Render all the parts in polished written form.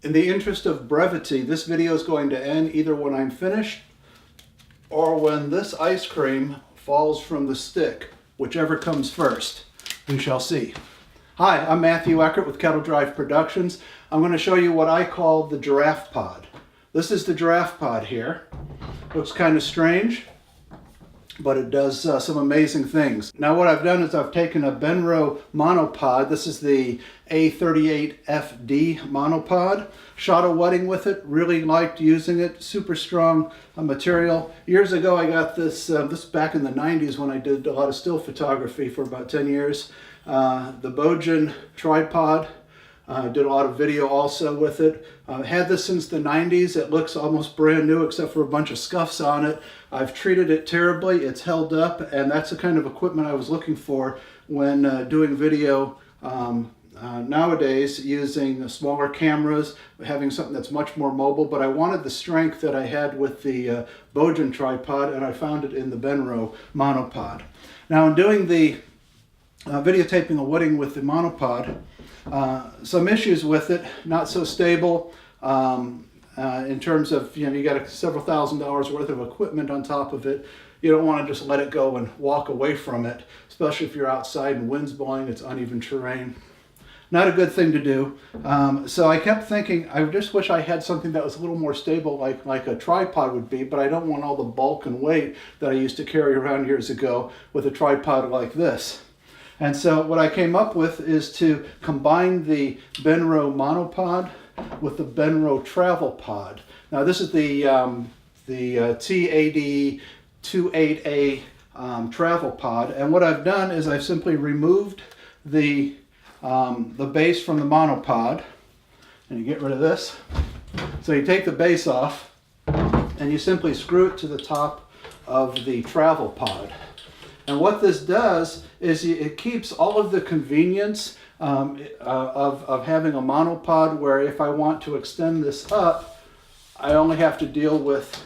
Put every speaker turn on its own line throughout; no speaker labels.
In the interest of brevity, this video is going to end either when I'm finished or when this ice cream falls from the stick, whichever comes first. We shall see. Hi, I'm Matthew Eckert with Kettle Drive Productions. I'm going to show you what I call the Giraffe pod. This is the Giraffe pod here. Looks kind of strange, but it does some amazing things. Now what I've done is I've taken a Benro monopod. This is the A38FD monopod. Shot a wedding with it, really liked using it, super strong material. Years ago I got this, this back in the 90s when I did a lot of still photography for about 10 years. The Bojan tripod. Did a lot of video also with it. Had this since the 90s. It looks almost brand new except for a bunch of scuffs on it. I've treated it terribly. It's held up, and that's the kind of equipment I was looking for when doing video nowadays, using smaller cameras, having something that's much more mobile. But I wanted the strength that I had with the Bojan tripod, and I found it in the Benro monopod. Now in doing the videotaping a wedding with the monopod, some issues with it, not so stable in terms of, you got several $1,000s worth of equipment on top of it. You don't want to just let it go and walk away from it, especially if you're outside and wind's blowing, it's uneven terrain. Not a good thing to do. So I kept thinking, I just wish I had something that was a little more stable like a tripod would be, but I don't want all the bulk and weight that I used to carry around years ago with a tripod like this. And so what I came up with is to combine the Benro monopod with the Benro travel pod. Now this is the TAD28A travel pod, and what I've done is I've simply removed the base from the monopod, and you get rid of this. So you take the base off, and you simply screw it to the top of the travel pod. And what this does is it keeps all of the convenience of having a monopod, where if I want to extend this up, I only have to deal with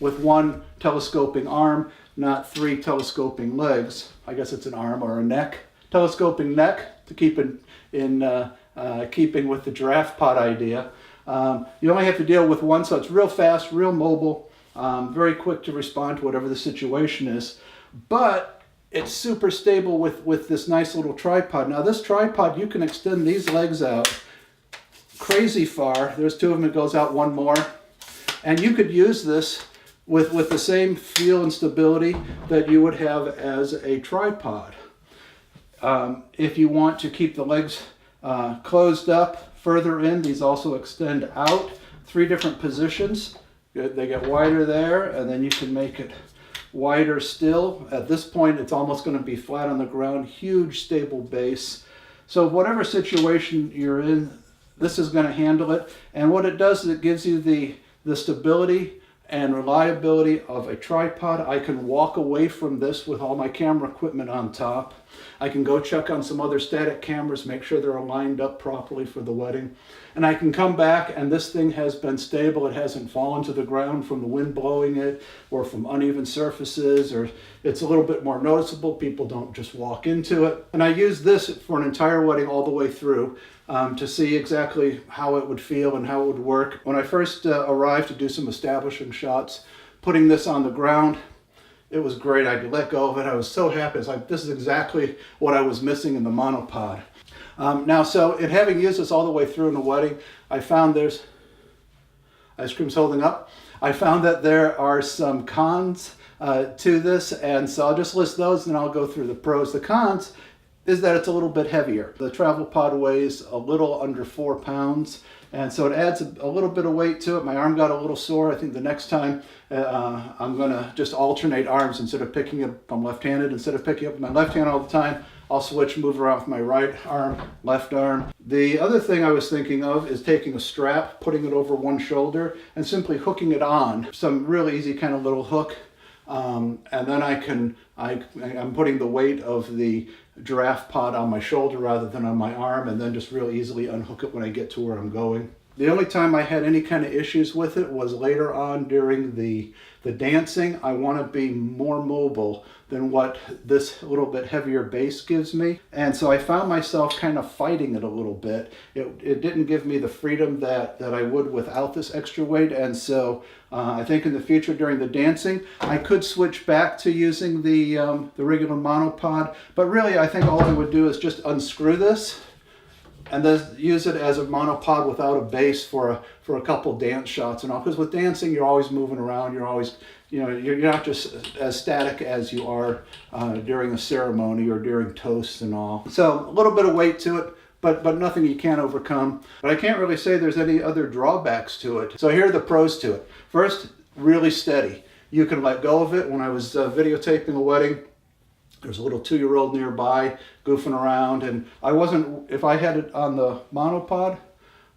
one telescoping arm, not three telescoping legs. I guess it's an arm or a neck. Telescoping neck to keep in keeping with the giraffe pod idea. You only have to deal with one, so it's real fast, real mobile, very quick to respond to whatever the situation is. But it's super stable with this nice little tripod. Now this tripod, you can extend these legs out crazy far. There's two of them, it goes out one more. And you could use this with the same feel and stability that you would have as a tripod. If you want to keep the legs closed up further in, these also extend out. 3 different positions. They get wider there, and then you can make it wider still. At this point, it's almost going to be flat on the ground. Huge stable base. So whatever situation you're in, this is going to handle it. And what it does is it gives you the stability and reliability of a tripod. I can walk away from this with all my camera equipment on top. I can go check on some other static cameras, make sure they're lined up properly for the wedding. And I can come back and this thing has been stable. It hasn't fallen to the ground from the wind blowing it or from uneven surfaces, or it's a little bit more noticeable. People don't just walk into it. And I use this for an entire wedding all the way through to see exactly how it would feel and how it would work. When I first arrived to do some establishing shots, putting this on the ground, it was great. I could let go of it. I was so happy. It's like, this is exactly what I was missing in the monopod. Now, so in having used this all the way through in the wedding, I found there's, ice cream's holding up. I found that there are some cons to this, and so I'll just list those and then I'll go through the pros. The cons is that it's a little bit heavier. The travel pod weighs a little under 4 pounds, and so it adds a little bit of weight to it. My arm got a little sore. I think the next time I'm gonna just alternate arms. Instead of picking up, I'm left-handed, instead of picking up with my left hand all the time, I'll switch, move around with my right arm, left arm. The other thing I was thinking of is taking a strap, putting it over one shoulder, and simply hooking it on. Some real easy kind of little hook. And then I'm putting the weight of the giraffe pod on my shoulder rather than on my arm, and then just real easily unhook it when I get to where I'm going. The only time I had any kind of issues with it was later on during the dancing. I want to be more mobile than what this little bit heavier base gives me. And so I found myself kind of fighting it a little bit. It didn't give me the freedom that I would without this extra weight. And so I think in the future during the dancing, I could switch back to using the regular monopod. But really, I think all I would do is just unscrew this and then use it as a monopod without a base for a couple dance shots and all. Because with dancing, you're always moving around. You're always, you're not just as static as you are during a ceremony or during toasts and all. So a little bit of weight to it, but nothing you can't overcome. But I can't really say there's any other drawbacks to it. So here are the pros to it. First, really steady. You can let go of it. When I was videotaping a wedding, there's a little 2-year-old nearby goofing around, and if I had it on the monopod,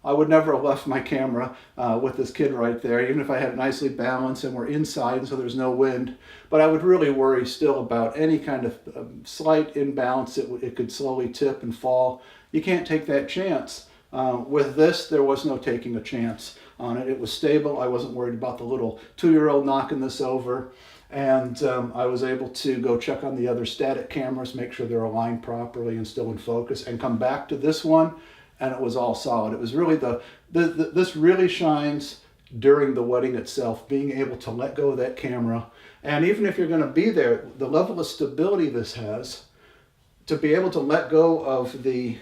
I would never have left my camera with this kid right there, even if I had it nicely balanced and we're inside so there's no wind. But I would really worry still about any kind of slight imbalance. It could slowly tip and fall. You can't take that chance. With this, there was no taking a chance on it. It was stable. I wasn't worried about the little 2-year-old knocking this over. And I was able to go check on the other static cameras, make sure they're aligned properly and still in focus, and come back to this one, and it was all solid. It was really this really shines during the wedding itself, being able to let go of that camera. And even if you're going to be there, the level of stability this has, to be able to let go of the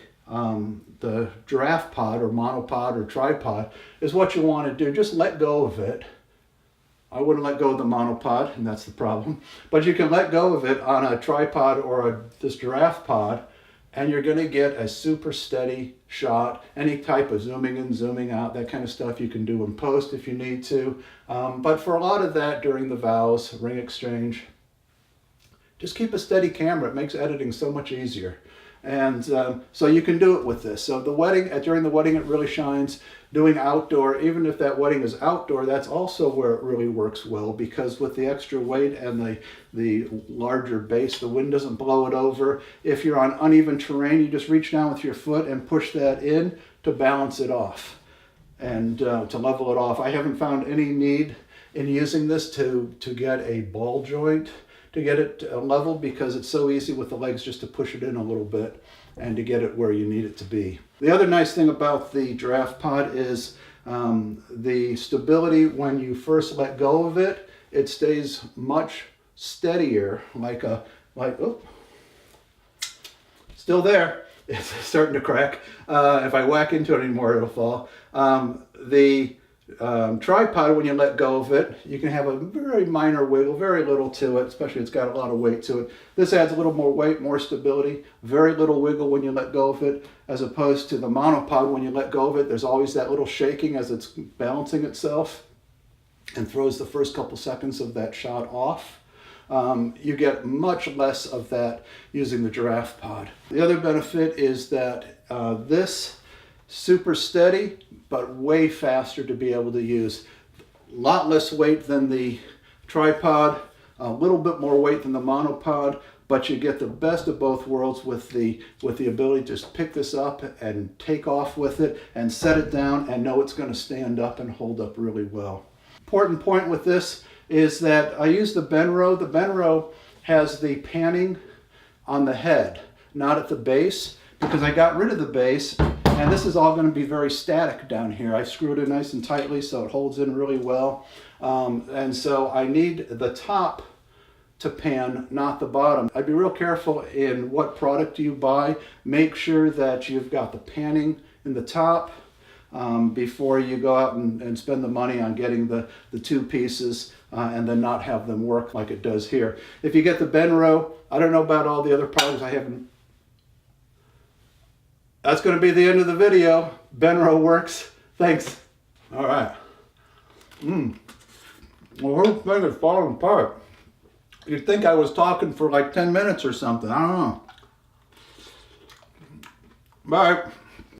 giraffe pod or monopod or tripod is what you want to do. Just let go of it. I wouldn't let go of the monopod, and that's the problem. But you can let go of it on a tripod or this giraffe pod, and you're going to get a super steady shot. Any type of zooming in, zooming out, that kind of stuff you can do in post if you need to. But for a lot of that during the vows, ring exchange, just keep a steady camera. It makes editing so much easier. And so you can do it with this. So during the wedding, it really shines. Doing outdoor, even if that wedding is outdoor, that's also where it really works well, because with the extra weight and the larger base, the wind doesn't blow it over. If you're on uneven terrain, you just reach down with your foot and push that in to balance it off and to level it off. I haven't found any need in using this to get a ball joint, to get it level, because it's so easy with the legs just to push it in a little bit and to get it where you need it to be. The other nice thing about the giraffe pod is the stability. When you first let go of it, it stays much steadier, oh, still there. It's starting to crack. If I whack into it anymore, it'll fall. The tripod, when you let go of it, you can have a very minor wiggle, very little to it, especially it's got a lot of weight to it. This adds a little more weight, more stability, very little wiggle when you let go of it, as opposed to the monopod. When you let go of it, there's always that little shaking as it's balancing itself and throws the first couple seconds of that shot off. You get much less of that using the giraffe pod. The other benefit is that this super steady, but way faster to be able to use. A lot less weight than the tripod, a little bit more weight than the monopod, but you get the best of both worlds with the ability to just pick this up and take off with it and set it down and know it's going to stand up and hold up really well. Important point with this is that I use the Benro. The Benro has the panning on the head, not at the base, because I got rid of the base, and this is all going to be very static down here. I screwed it nice and tightly so it holds in really well. And so I need the top to pan, not the bottom. I'd be real careful in what product you buy. Make sure that you've got the panning in the top before you go out and spend the money on getting the two pieces and then not have them work like it does here. If you get the Benro, I don't know about all the other products. That's going to be the end of the video. Benro works. Thanks. All right. Well, the whole thing is falling apart. You'd think I was talking for like 10 minutes or something. I don't know. Bye.